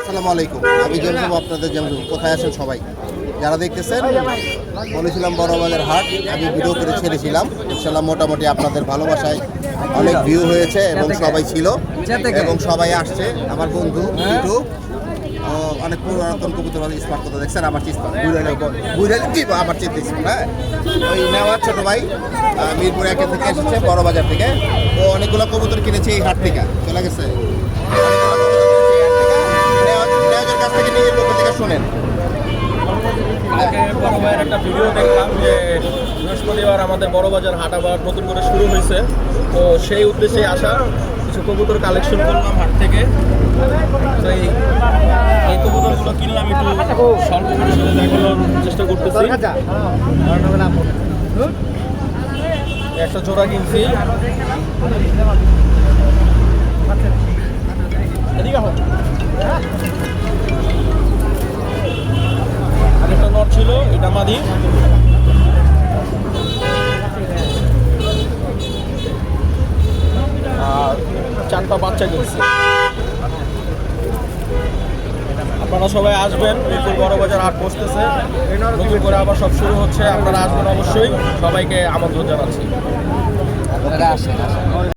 আসসালামু আলাইকুম। আমি জমজম, আপনাদের জমজম। কোথায় আছেন সবাই যারা দেখতেছেন? বলেছিলাম বড়বাজার হাট, আমি ভিডিও করে ছেড়েছিলাম। ইনশাল্লাহ মোটামুটি আপনাদের ভালোবাসায় অনেক ভিউ হয়েছে এবং সবাই ছিল এবং সবাই আসছে। আমার বন্ধু একটু অনেক পুরাতন কবুতর স্মার্ট কথা দেখছেন। আমার আমার চিন্তা হ্যাঁ, ওই নেওয়ার ছোট ভাই মিরপুর একে থেকে এসেছে, বড়বাজার থেকে। ও অনেকগুলো কবুতর কিনেছে এই হাট থেকে, চলে গেছে। কাছ থেকে নিজের পক্ষ থেকে শোনেন। আগে বড় ভাইয়ের একটা ভিডিও দেখলাম যে বৃহস্পতিবার আমাদের বড়বাজার হাট আবার নতুন করে শুরু হয়েছে, তো সেই উদ্দেশ্যে আসা কিছু কবুতর কালেকশন করলাম হাট থেকে। তো এই কবুতরগুলো কিনলাম, একটু স্বল্প পরিসরে দেখানোর চেষ্টা করতেছি। একটা জোড়া কিনছি, আরেকটা নট ছিল, এটা মাদি। আর 4টা বাচ্চা কিনছি। আপনারা সবাই আসবেন, মিরপুর বড়বাজার হাট বসতেছে, নতুন করে আবার সব শুরু হচ্ছে। আপনারা আসবেন অবশ্যই, সবাইকে আমন্ত্রণ জানাচ্ছি।